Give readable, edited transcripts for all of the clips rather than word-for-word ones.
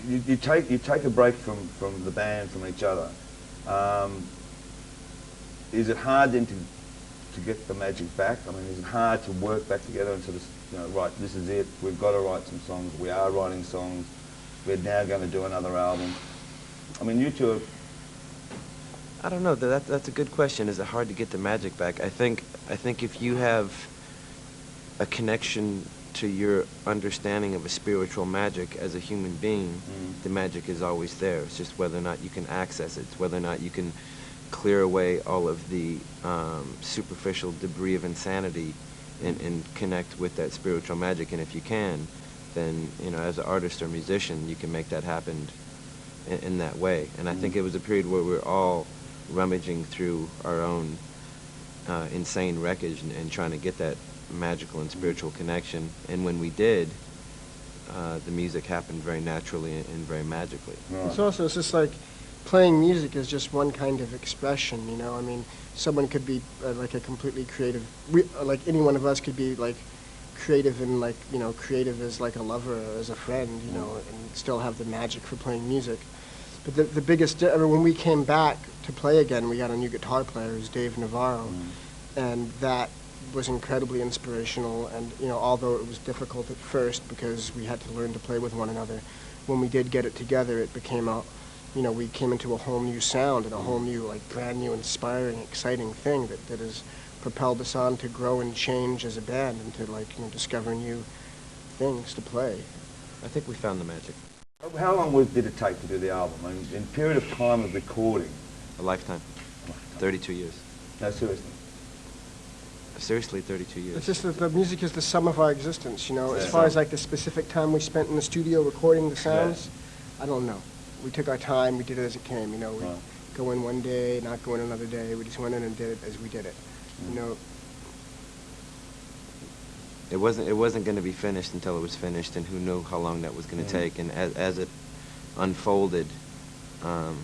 you take a break from the band, from each other. Is it hard then to get the magic back? I mean, is it hard to work back together and sort of, you know, right, this is it, we've got to write some songs, we are writing songs, we're now going to do another album? I mean, you two are... I don't know, that's a good question. Is it hard to get the magic back? I think if you have a connection to your understanding of a spiritual magic as a human being, the magic is always there. It's just whether or not you can access it. It's whether or not you can clear away all of the superficial debris of insanity and connect with that spiritual magic. And if you can, then, you know, as an artist or musician, you can make that happen in that way. And I think it was a period where we were all rummaging through our own insane wreckage and trying to get that magical and spiritual connection. And when we did, the music happened very naturally and very magically. Right. It's just like playing music is just one kind of expression, you know. I mean, someone could be like a completely creative, like any one of us could be like creative and like, you know, creative as like a lover or as a friend, you know, and still have the magic for playing music. But the biggest, I mean, when we came back to play again, we got a new guitar player, who's Dave Navarro, and that was incredibly inspirational. And, you know, although it was difficult at first because we had to learn to play with one another, when we did get it together, it became a, you know, we came into a whole new sound and a whole new, like, brand new, inspiring, exciting thing that has propelled us on to grow and change as a band and to, like, you know, discover new things to play. I think we found the magic. How long did it take to do the album? I mean, in period of time of recording? A lifetime. 32 years. No, seriously. Seriously, 32 years. It's just that the music is the sum of our existence, you know. Yeah. As far as like the specific time we spent in the studio recording the sounds, I don't know. We took our time, we did it as it came, you know. We go in one day, not go in another day. We just went in and did it as we did it, you know. It wasn't going to be finished until it was finished, and who knew how long that was going to take. And as it unfolded,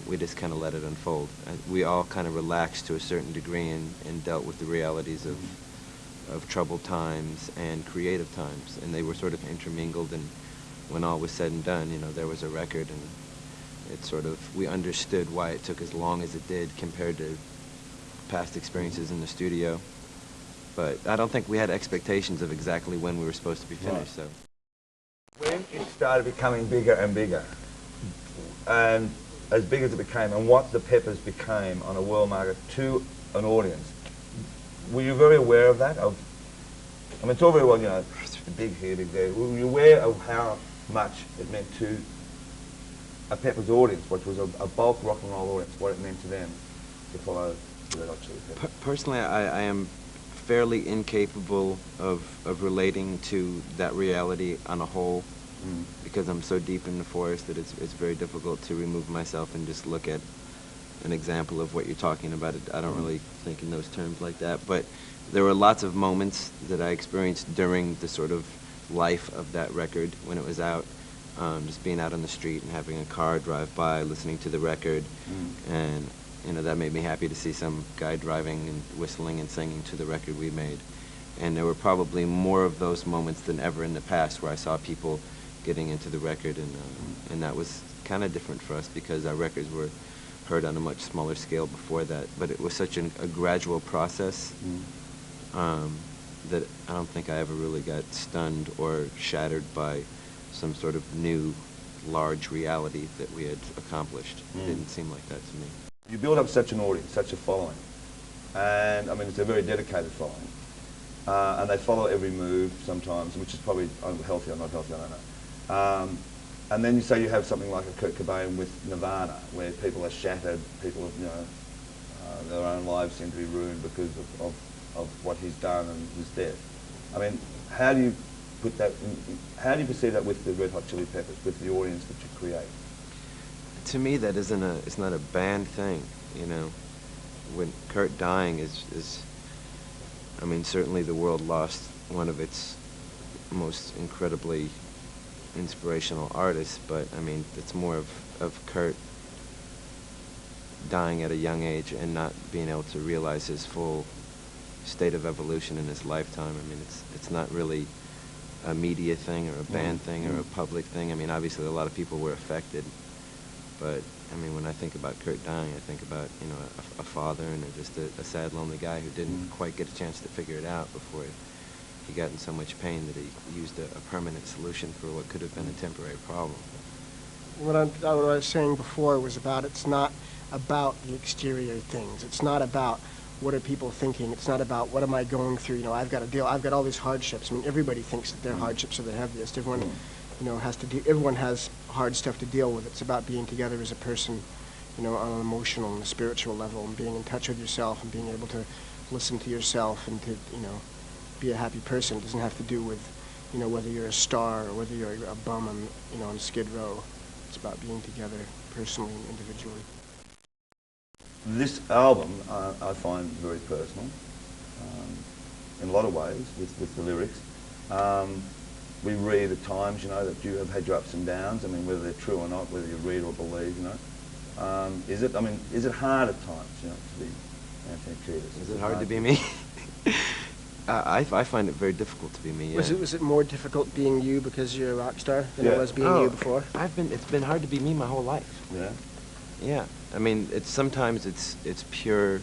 we just kind of let it unfold. We all kind of relaxed to a certain degree and dealt with the realities of troubled times and creative times, and they were sort of intermingled. And when all was said and done, you know, there was a record, and it sort of, we understood why it took as long as it did compared to past experiences in the studio. But I don't think we had expectations of exactly when we were supposed to be finished. So when it started becoming bigger and bigger, and as big as it became, and what the Peppers became on a world market to an audience, were you very aware of that? I mean, it's all very well, you know, big here, big there. Were you aware of how much it meant to a Peppers audience, which was a bulk rock and roll audience, what it meant to them to follow the Red Hot Chili Peppers? Personally, I am fairly incapable of relating to that reality on a whole, because I'm so deep in the forest that it's very difficult to remove myself and just look at an example of what you're talking about. I don't really think in those terms like that, but there were lots of moments that I experienced during the sort of life of that record when it was out, just being out on the street and having a car drive by, listening to the record, and you know, that made me happy to see some guy driving and whistling and singing to the record we made. And there were probably more of those moments than ever in the past where I saw people getting into the record, and that was kind of different for us because our records were heard on a much smaller scale before that. But it was such a gradual process that I don't think I ever really got stunned or shattered by some sort of new, large reality that we had accomplished. It didn't seem like that to me. You build up such an audience, such a following, and I mean it's a very dedicated following, and they follow every move sometimes, which is probably healthy or not healthy, I don't know. And then you say you have something like a Kurt Cobain with Nirvana, where people are shattered, people, you know, their own lives seem to be ruined because of what he's done and his death. I mean, how do you put that? How do you perceive that with the Red Hot Chili Peppers, with the audience that you create? To me, that it's not a band thing, you know. When Kurt dying is, I mean, certainly the world lost one of its most incredibly inspirational artists, but I mean, it's more of Kurt dying at a young age and not being able to realize his full state of evolution in his lifetime. I mean, it's not really a media thing or a band thing or a public thing. I mean, obviously a lot of people were affected, but I mean, when I think about Kurt dying, I think about, you know, a father and just a sad, lonely guy who didn't quite get a chance to figure it out before he got in so much pain that he used a permanent solution for what could have been a temporary problem. What I was saying before was about, it's not about the exterior things. It's not about what are people thinking. It's not about what am I going through. You know, I've got all these hardships. I mean, everybody thinks that their hardships are the heaviest. Everyone, you know, everyone has hard stuff to deal with. It's about being together as a person, you know, on an emotional and a spiritual level, and being in touch with yourself and being able to listen to yourself and to, you know, be a happy person. It doesn't have to do with, you know, whether you're a star or whether you're a bum on, you know, on Skid Row. It's about being together personally and individually. This album I find very personal in a lot of ways with the lyrics. We read at times, you know, that you have had your ups and downs. I mean, whether they're true or not, whether you read or believe, you know. Is it hard at times, you know, to be Anthony Kiedis? Is it hard to be me? I find it very difficult to be me. Yeah. Was it more difficult being you because you're a rock star than it was being you before? It's been hard to be me my whole life. Yeah. Yeah. I mean, sometimes it's pure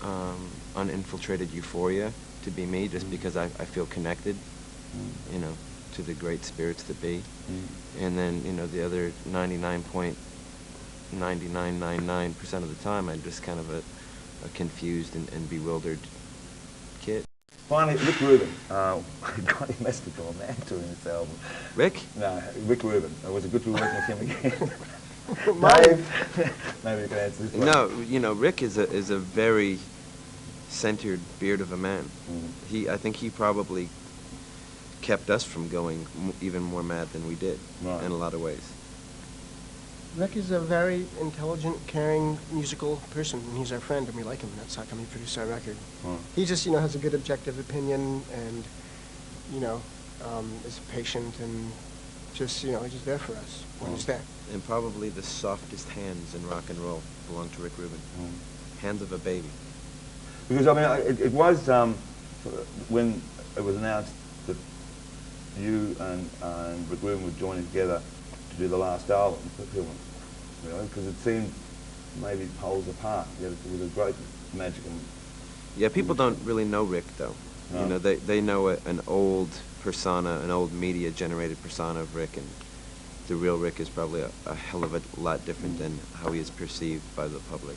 uninfiltrated euphoria to be me, just because I feel connected, you know, to the great spirits that be. And then, you know, the other 99.9999% of the time, I'm just kind of a confused and bewildered kid. Finally, Rick Rubin. God, he must have gone mad touring this album. Rick? No, Rick Rubin. Was it good to be working with him again? Dave, maybe you can answer this one. No, you know, Rick is a very centered beard of a man. I think he probably kept us from going even more mad than we did in a lot of ways. Rick is a very intelligent, caring, musical person, and he's our friend, and we like him. That's how come he produced our record. He just, you know, has a good objective opinion, and, you know, is patient, and just, you know, he's just there for us when he's there. And probably the softest hands in rock and roll belong to Rick Rubin. Hands of a baby. Because, I mean, it was, when it was announced that you and Rick Rubin were joining together to do the last album, people, you know, because it seemed maybe poles apart. It was a great magic. Yeah, people don't really know Rick, though. No. You know, they know an old persona, an old media-generated persona of Rick, and the real Rick is probably a hell of a lot different than how he is perceived by the public.